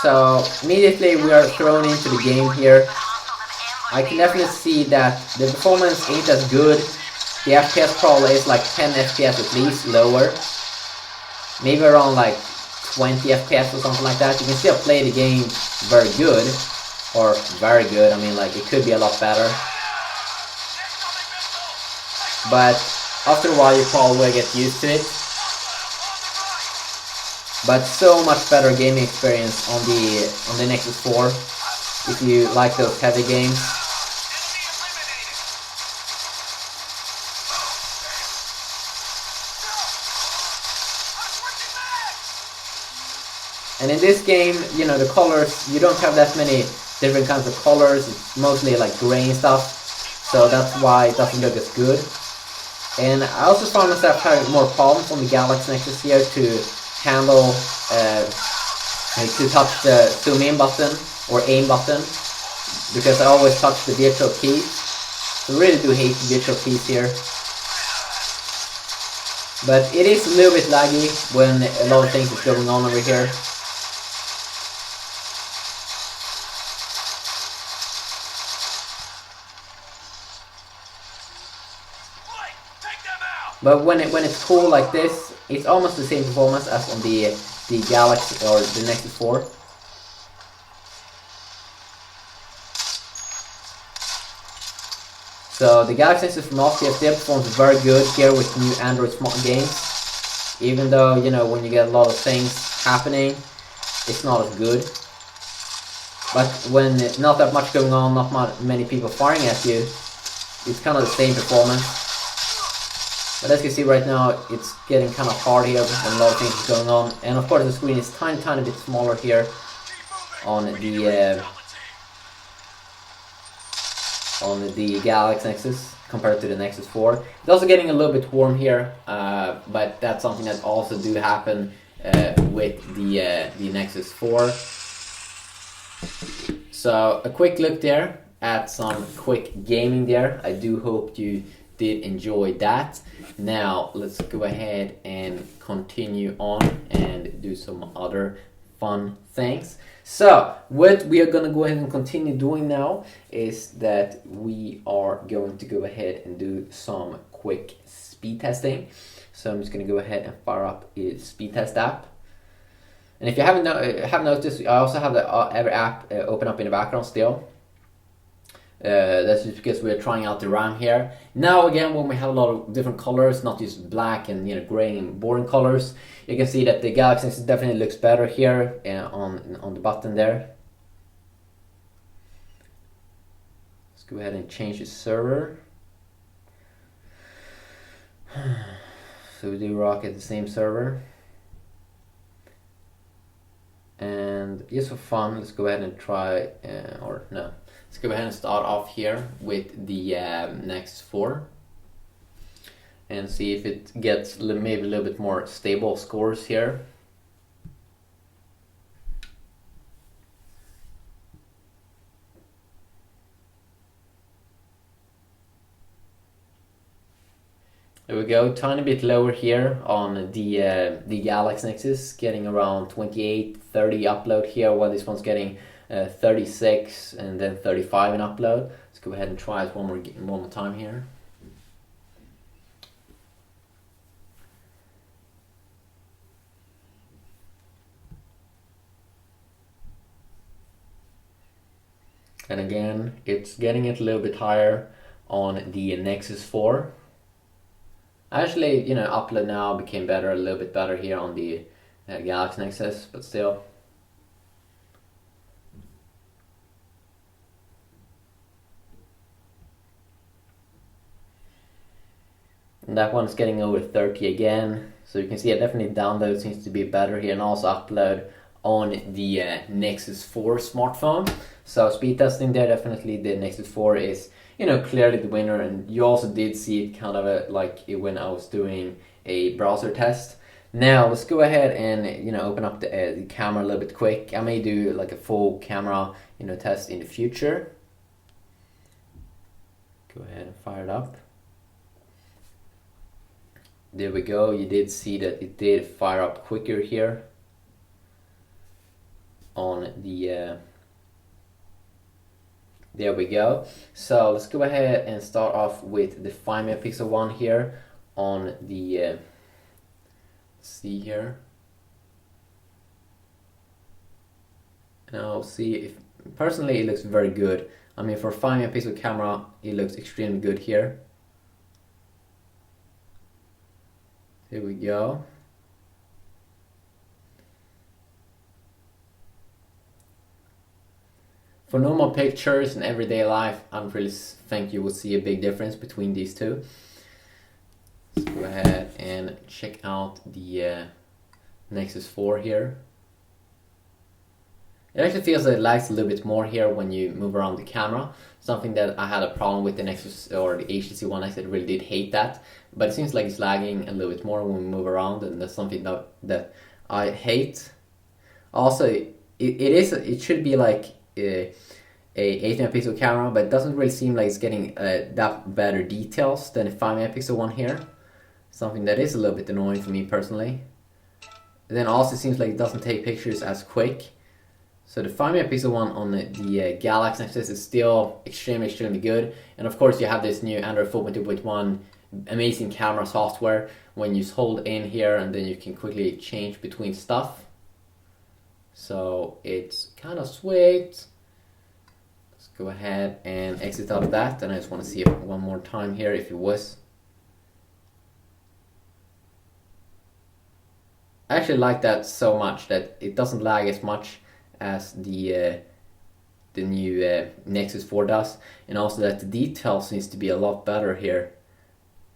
So immediately we are thrown into the game here. I can definitely see that the performance ain't as good. The FPS probably is like 10 FPS at least lower. Maybe around like 20 FPS or something like that. You can still play the game very good. Or very good, I mean, like, it could be a lot better. But after a while you probably will get used to it. but so much better gaming experience on the Nexus 4 if you like those heavy games. And in this game, you know, the colors, you don't have that many different kinds of colors. It's mostly like gray and stuff, so that's why it doesn't look as good. And I also found myself having more problems on the Galaxy Nexus here to handle, to touch the zoom in button or aim button, because I always touch the virtual keys. So I really do hate the virtual keys here. But it is a little bit laggy when a lot of things is going on over here. But when it's cool like this, it's almost the same performance as on the Galaxy or the Nexus 4. So the Galaxy Nexus from last year still performs very good here with new Android smart games. Even though, you know, when you get a lot of things happening, it's not as good. But when not that much going on, not many people firing at you, it's kind of the same performance. But as you can see right now, it's getting kind of hard here when a lot of things is going on. And of course the screen is tiny bit smaller here on the Galaxy Nexus compared to the Nexus 4. It's also getting a little bit warm here, but that's something that also do happen with the Nexus 4. So a quick look there at some quick gaming there. I do hope you did enjoy that. Now let's go ahead and continue on and do some other fun things. So what we are going to go ahead and continue doing now is that we are going to go ahead and do some quick speed testing. So I'm just going to go ahead and fire up a speed test app. And if you haven't noticed, I also have the every app open up in the background still. That's just because we're trying out the RAM here. Now again, when we have a lot of different colors, not just black and, you know, gray and boring colors, you can see that the Galaxy Nexus definitely looks better here on the button there. Let's go ahead and change the server. So we do rock at the same server. And just for fun, let's go ahead and try, let's go ahead and start off here with the Nexus 4 and see if it gets maybe a little bit more stable scores here. There we go, tiny bit lower here on the Galaxy Nexus, getting around 28, 30 upload here, while this one's getting 36 and then 35 in upload. Let's go ahead and try it one more time here. And again, it's getting it a little bit higher on the Nexus 4. Actually, you know, upload now became better, a little bit better here on the Galaxy Nexus, but still. And that one's getting over 30 again, so you can see definitely download seems to be better here, and also upload on the Nexus 4 smartphone. So speed testing there, definitely the Nexus 4 is, you know, clearly the winner, and you also did see it kind of like when I was doing a browser test. Now let's go ahead and, you know, open up the camera a little bit quick. I may do like a full camera, you know, test in the future. Go ahead and fire it up. There we go. You did see that it did fire up quicker here on the there we go. So let's go ahead and start off with the 5 megapixel one here on the let's see here. And I'll see if personally it looks very good. I mean, for a 5 megapixel camera, it looks extremely good here. Here we go. For normal pictures and everyday life, I don't really think you will see a big difference between these two. Let's go ahead and check out the Nexus 4 here. It actually feels like it lags a little bit more here when you move around the camera. Something that I had a problem with the Nexus or the HTC One X. I really did hate that. But it seems like it's lagging a little bit more when we move around, and that's something that I hate. Also, it should be like a 8 megapixel camera, but it doesn't really seem like it's getting that better details than a 5 megapixel one here. Something that is a little bit annoying for me personally. And then also it seems like it doesn't take pictures as quick. So the 5 megapixel one on the Galaxy Nexus is still extremely good. And of course you have this new Android 4.2.1 amazing camera software when you hold in here and then you can quickly change between stuff. So it's kind of sweet. Let's go ahead and exit out of that, and I just want to see it one more time here if it was. I actually like that so much that it doesn't lag as much as the new Nexus 4 does, and also that the detail seems to be a lot better here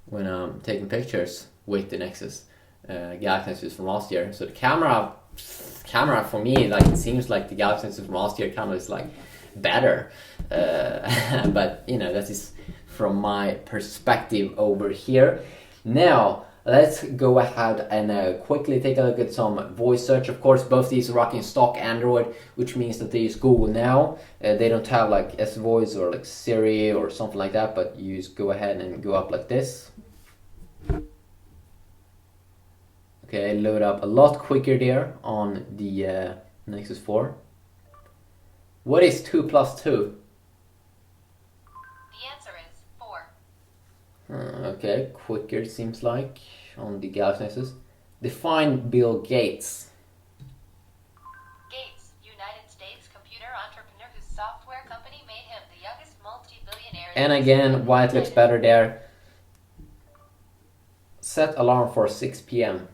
when I'm taking pictures with the Nexus Galaxy Nexus from last year. So the camera for me, like, it seems like the Galaxy Nexus from last year camera is like better, but you know, that is from my perspective over here. Now let's go ahead and quickly take a look at some voice search. Of course, both these are rocking stock Android, which means that they use Google Now. They don't have like S Voice or like Siri or something like that, but you just go ahead and go up like this. Okay, load up a lot quicker there on the Nexus 4. What is 2 plus 2? The answer is 4. Okay, quicker seems like on the Galaxy Nexus. Define Bill Gates. Gates, United States computer entrepreneur whose software company made him the youngest multi-billionaire. And again, why it looks better there. Set alarm for 6 p.m.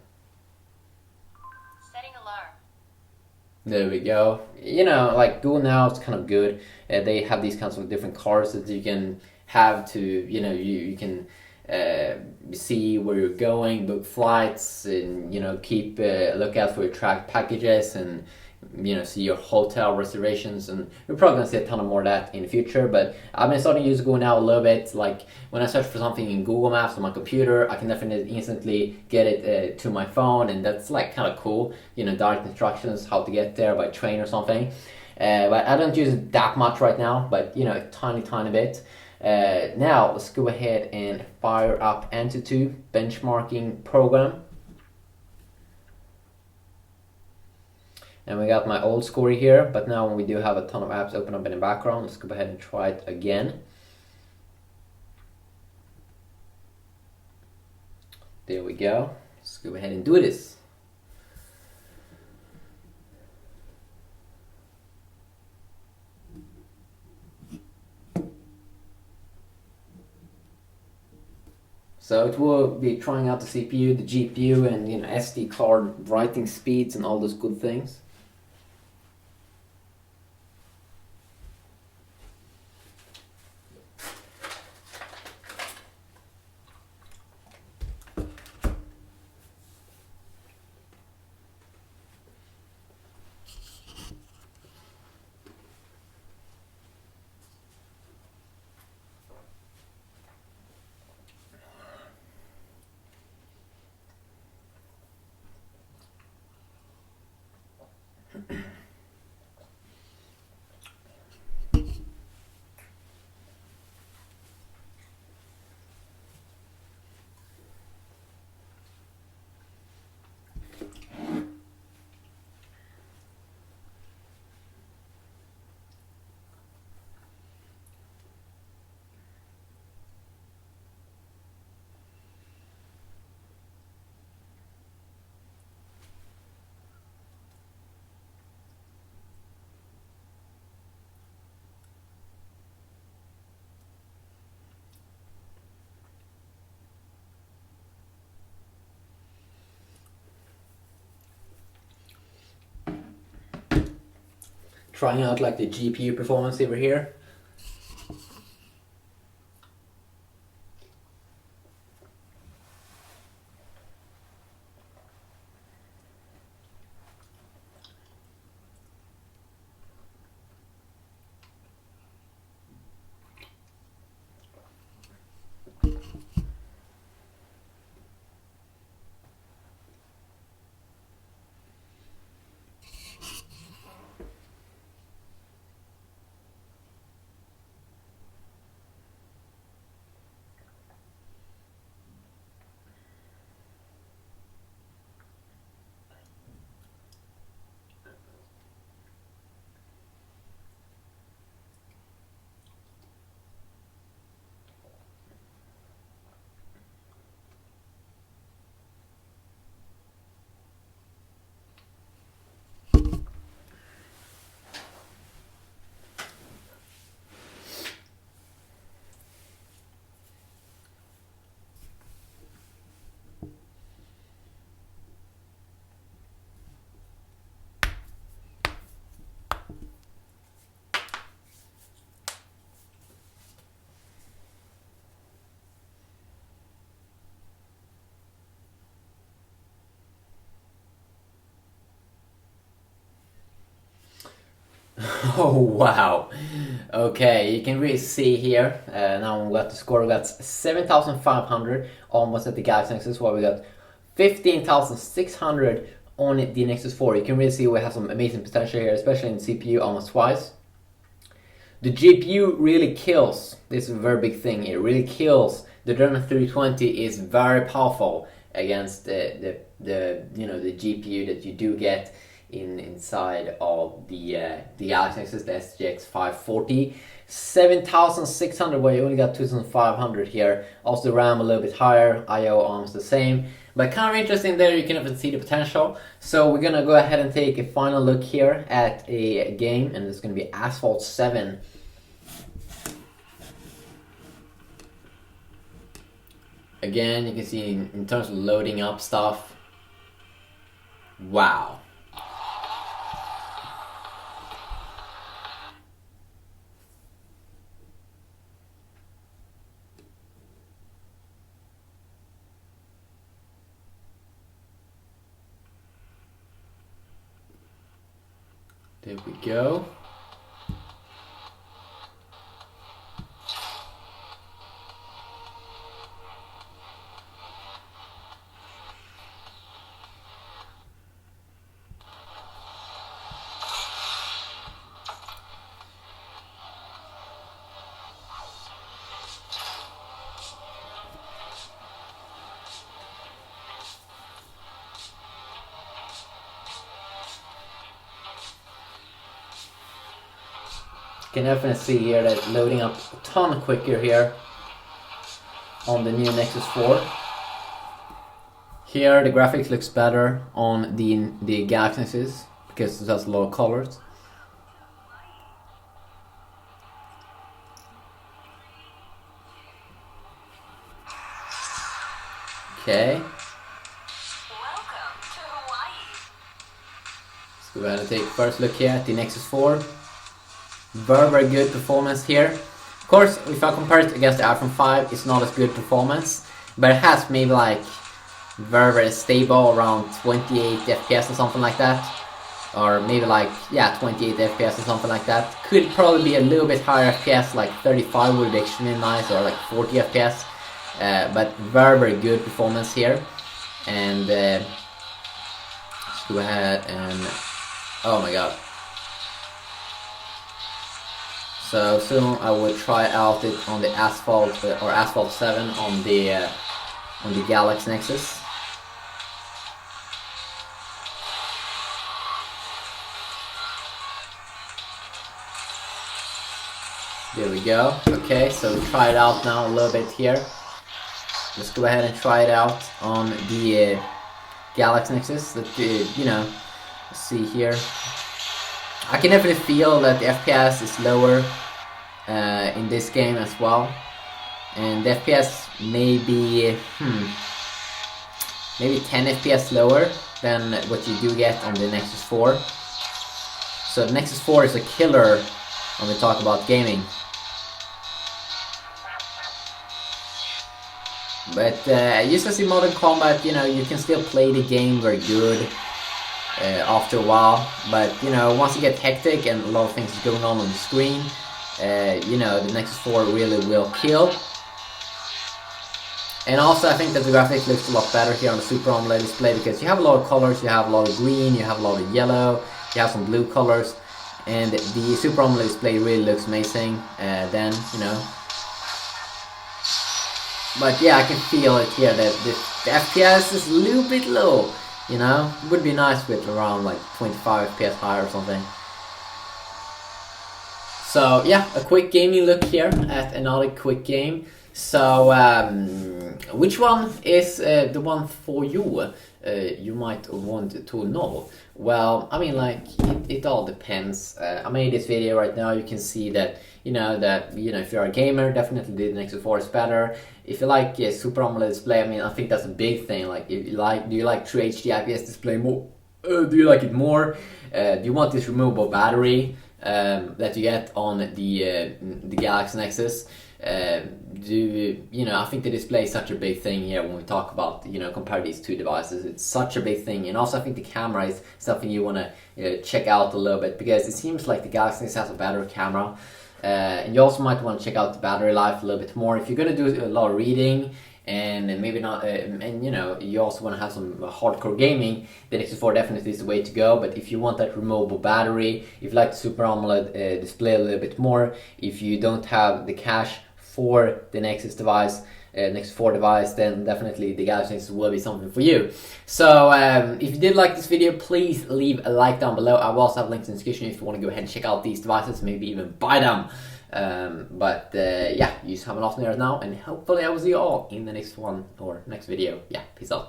Setting alarm. There we go. You know, like Google Now is kind of good. They have these kinds of different cards that you can have to, you know, you can see where you're going, book flights, and, you know, keep a lookout for your tracked packages, and, you know, see your hotel reservations. And we're probably gonna see a ton of more of that in the future, but I've been starting to use Google Now a little bit. Like when I search for something in Google Maps on my computer, I can definitely instantly get it to my phone, and that's like kind of cool, you know, direct instructions how to get there by train or something. But I don't use it that much right now, but, you know, a tiny bit. Now let's go ahead and fire up Antutu benchmarking program. And we got my old score here, but now we do have a ton of apps open up in the background. Let's go ahead and try it again. There we go. Let's go ahead and do this. So it will be trying out the CPU, the GPU, and, you know, SD card writing speeds and all those good things. trying out like the GPU performance over here. Oh wow. Okay, you can really see here. Now we got the score. We got 7,500 almost at the Galaxy Nexus, while we got 15,600 on the Nexus 4. You can really see we have some amazing potential here, especially in the CPU, almost twice. The GPU really kills. This is a very big thing. It really kills. The Adreno 320 is very powerful against the GPU that you do get inside of the Galaxy Nexus, the SGX 540. 7,600, where you only got 2,500 here. Also the RAM a little bit higher, IO almost the same. But kind of interesting there, you can even see the potential. So we're gonna go ahead and take a final look here at a game, and it's gonna be Asphalt 7. Again, you can see in terms of loading up stuff. Wow. There we go. You can definitely see here that loading up a ton quicker here on the new Nexus 4. Here the graphics looks better on the Galaxy Nexus because it has a lot of colors. Okay. Welcome to Hawaii. Let's go ahead and take a first look here at the Nexus 4. Very good performance here. Of course, if I compare it against the iPhone 5, it's not as good performance, but it has maybe like very stable around 28 FPS or something like that, or maybe like 28 FPS or something like that. Could probably be a little bit higher FPS, like 35 would be extremely nice, or like 40 FPS, but very good performance here. And let's go ahead and oh my god. So soon I will try out it on the Asphalt or Asphalt 7 on the Galaxy Nexus. There we go. Okay, so we try it out now a little bit here. Let's go ahead and try it out on the Galaxy Nexus. That let's see here. I can definitely feel that the FPS is lower in this game as well, and the FPS may be maybe 10 FPS lower than what you do get on the Nexus 4. So the Nexus 4 is a killer when we talk about gaming. But just as in Modern Combat, you know, you can still play the game very good after a while. But, you know, once it gets hectic and a lot of things is going on the screen, you know, the Nexus 4 really will kill. And also I think that the graphics looks a lot better here on the Super AMOLED display, because you have a lot of colors, you have a lot of green, you have a lot of yellow, you have some blue colors. And the Super AMOLED display really looks amazing then, you know. But yeah, I can feel it here that the FPS is a little bit low, you know. It would be nice with around like 25 FPS high or something. So yeah, a quick gaming look here at another quick game. So which one is the one for you? You might want to know. Well, I mean, like, it all depends. I made this video right now. You can see that, you know, if you're a gamer, definitely the Nexus 4 is better. If you like Super AMOLED display, I mean, I think that's a big thing. Like, if you like, do you like True HD IPS display more? Do you like it more? Do you want this removable battery that you get on the Galaxy Nexus? You know, I think the display is such a big thing here when we talk about, you know, compare these two devices. It's such a big thing. And also I think the camera is something you want to check out a little bit, because it seems like the Galaxy Nexus has a better camera. And you also might want to check out the battery life a little bit more if you're going to do a lot of reading, and maybe not, and you know, you also want to have some hardcore gaming. The Nexus 4 definitely is the way to go. But if you want that removable battery, if you like the Super AMOLED display a little bit more, if you don't have the cash for the Nexus device, Nexus 4 device, then definitely the Galaxy Nexus will be something for you. So if you did like this video, please leave a like down below. I will also have links in the description if you want to go ahead and check out these devices, maybe even buy them. Yeah, you just have an awesome day right now, and hopefully I will see you all in the next one or next video. Yeah, peace out.